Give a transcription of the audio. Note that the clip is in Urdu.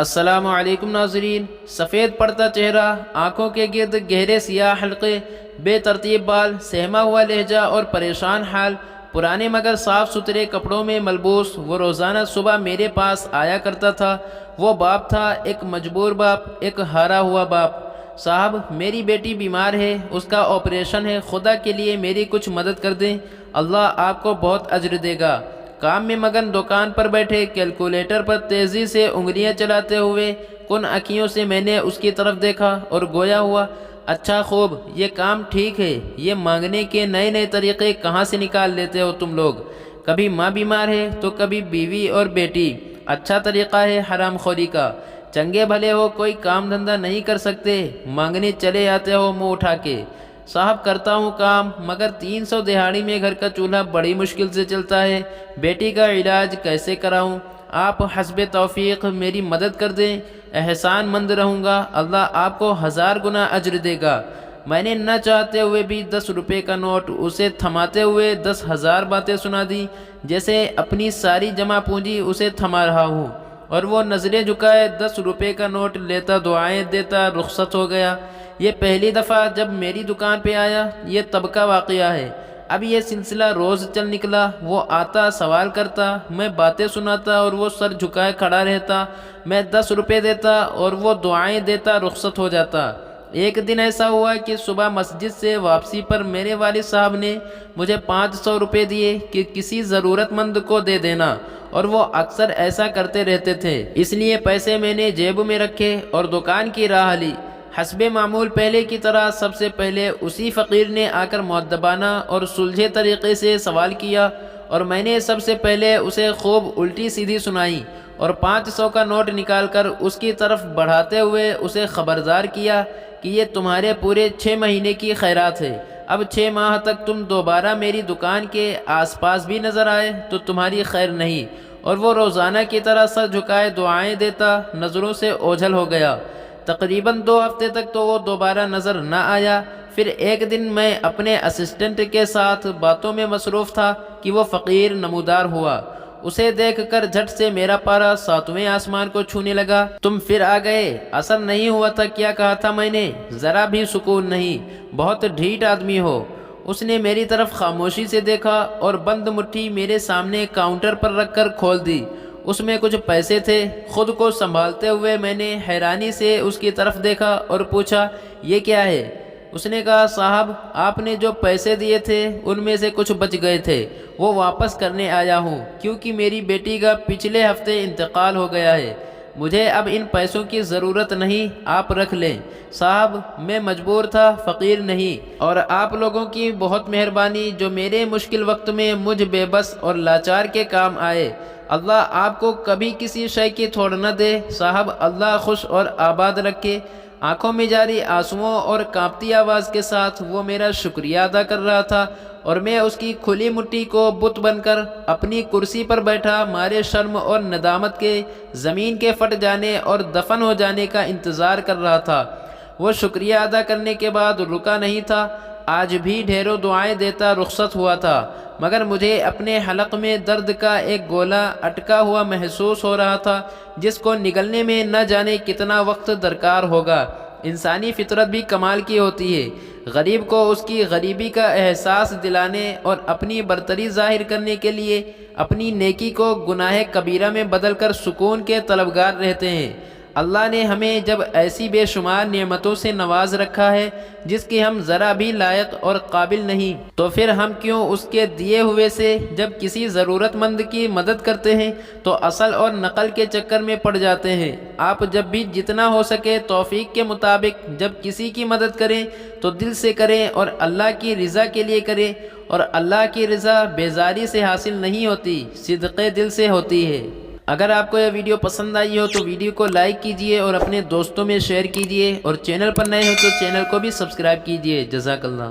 السلام علیکم ناظرین۔ سفید پڑتا چہرہ، آنکھوں کے گرد گہرے سیاہ حلقے، بے ترتیب بال، سہما ہوا لہجہ اور پریشان حال، پرانے مگر صاف ستھرے کپڑوں میں ملبوس وہ روزانہ صبح میرے پاس آیا کرتا تھا۔ وہ باپ تھا، ایک مجبور باپ، ایک ہارا ہوا باپ۔ صاحب، میری بیٹی بیمار ہے، اس کا آپریشن ہے، خدا کے لیے میری کچھ مدد کر دیں، اللہ آپ کو بہت اجر دے گا۔ کام میں مگن دکان پر بیٹھے کیلکولیٹر پر تیزی سے انگلیاں چلاتے ہوئے کن اکھیوں سے میں نے اس کی طرف دیکھا اور گویا ہوا، اچھا خوب، یہ کام ٹھیک ہے، یہ مانگنے کے نئے نئے طریقے کہاں سے نکال لیتے ہو تم لوگ؟ کبھی ماں بیمار ہے تو کبھی بیوی اور بیٹی، اچھا طریقہ ہے حرام خوری کا۔ چنگے بھلے ہو، کوئی کام دھندہ نہیں کر سکتے، مانگنے چلے آتے ہو منہ اٹھا کے۔ صاحب، کرتا ہوں کام، مگر 300 دہاڑی میں گھر کا چولہا بڑی مشکل سے چلتا ہے، بیٹی کا علاج کیسے کراؤں؟ آپ حسب توفیق میری مدد کر دیں، احسان مند رہوں گا، اللہ آپ کو 1000 گنا اجر دے گا۔ میں نے نہ چاہتے ہوئے بھی 10 روپے کا نوٹ اسے تھماتے ہوئے 10,000 باتیں سنا دی، جیسے اپنی ساری جمع پونجی اسے تھما رہا ہوں، اور وہ نظریں جھکائے 10 روپے کا نوٹ لیتا، دعائیں دیتا، رخصت ہو گیا۔ یہ پہلی دفعہ جب میری دکان پہ آیا، یہ تب کا واقعہ ہے۔ اب یہ سلسلہ روز چل نکلا، وہ آتا، سوال کرتا، میں باتیں سناتا اور وہ سر جھکائے کھڑا رہتا، میں 10 روپے دیتا اور وہ دعائیں دیتا، رخصت ہو جاتا۔ ایک دن ایسا ہوا کہ صبح مسجد سے واپسی پر میرے والد صاحب نے مجھے 500 روپے دیے کہ کسی ضرورت مند کو دے دینا، اور وہ اکثر ایسا کرتے رہتے تھے، اس لیے پیسے میں نے جیب میں رکھے اور دکان کی راہ لی۔ حسب معمول پہلے کی طرح سب سے پہلے اسی فقیر نے آ کر مؤدبانہ اور سلجھے طریقے سے سوال کیا، اور میں نے سب سے پہلے اسے خوب الٹی سیدھی سنائی اور 500 کا نوٹ نکال کر اس کی طرف بڑھاتے ہوئے اسے خبردار کیا کہ یہ تمہارے پورے 6 مہینے کی خیرات ہے۔ اب 6 ماہ تک تم دوبارہ میری دکان کے آس پاس بھی نظر آئے تو تمہاری خیر نہیں۔ اور وہ روزانہ کی طرح سر جھکائے دعائیں دیتا، نظروں سے اوجھل ہو گیا۔ تقریباً 2 ہفتے تک تو وہ دوبارہ نظر نہ آیا۔ پھر ایک دن میں اپنے اسسٹنٹ کے ساتھ باتوں میں مصروف تھا کہ وہ فقیر نمودار ہوا۔ اسے دیکھ کر جھٹ سے میرا پارا 7ویں آسمان کو چھونے لگا۔ تم پھر آ گئے، اثر نہیں ہوا تھا، کیا کہا تھا میں نے؟ ذرا بھی سکون نہیں، بہت ڈھیٹ آدمی ہو۔ اس نے میری طرف خاموشی سے دیکھا اور بند مٹھی میرے سامنے کاؤنٹر پر رکھ کر کھول دی۔ اس میں کچھ پیسے تھے۔ خود کو سنبھالتے ہوئے میں نے حیرانی سے اس کی طرف دیکھا اور پوچھا، یہ کیا ہے؟ اس نے کہا، صاحب، آپ نے جو پیسے دیے تھے ان میں سے کچھ بچ گئے تھے، وہ واپس کرنے آیا ہوں، کیونکہ میری بیٹی کا پچھلے ہفتے انتقال ہو گیا ہے۔ مجھے اب ان پیسوں کی ضرورت نہیں، آپ رکھ لیں۔ صاحب، میں مجبور تھا، فقیر نہیں، اور آپ لوگوں کی بہت مہربانی جو میرے مشکل وقت میں مجھ بے بس اور لاچار کے کام آئے۔ اللہ آپ کو کبھی کسی شے کی تھوڑ نہ دے۔ صاحب، اللہ خوش اور آباد رکھے۔ آنکھوں میں جاری آنسوؤں اور کانپتی آواز کے ساتھ وہ میرا شکریہ ادا کر رہا تھا، اور میں اس کی کھلی مٹھی کو بت بن کر اپنی کرسی پر بیٹھا مارے شرم اور ندامت کے زمین کے پھٹ جانے اور دفن ہو جانے کا انتظار کر رہا تھا۔ وہ شکریہ ادا کرنے کے بعد رکا نہیں تھا، آج بھی ڈھیروں دعائیں دیتا رخصت ہوا تھا، مگر مجھے اپنے حلق میں درد کا ایک گولا اٹکا ہوا محسوس ہو رہا تھا، جس کو نگلنے میں نہ جانے کتنا وقت درکار ہوگا۔ انسانی فطرت بھی کمال کی ہوتی ہے، غریب کو اس کی غریبی کا احساس دلانے اور اپنی برتری ظاہر کرنے کے لیے اپنی نیکی کو گناہ کبیرہ میں بدل کر سکون کے طلبگار رہتے ہیں۔ اللہ نے ہمیں جب ایسی بے شمار نعمتوں سے نواز رکھا ہے جس کی ہم ذرا بھی لائق اور قابل نہیں، تو پھر ہم کیوں اس کے دیے ہوئے سے جب کسی ضرورت مند کی مدد کرتے ہیں تو اصل اور نقل کے چکر میں پڑ جاتے ہیں؟ آپ جب بھی جتنا ہو سکے توفیق کے مطابق جب کسی کی مدد کریں تو دل سے کریں اور اللہ کی رضا کے لیے کریں، اور اللہ کی رضا بیزاری سے حاصل نہیں ہوتی، صدقے دل سے ہوتی ہے۔ اگر آپ کو یہ ویڈیو پسند آئی ہو تو ویڈیو کو لائک کیجئے اور اپنے دوستوں میں شیئر کیجئے، اور چینل پر نئے ہو تو چینل کو بھی سبسکرائب کیجئے۔ جزاک اللہ۔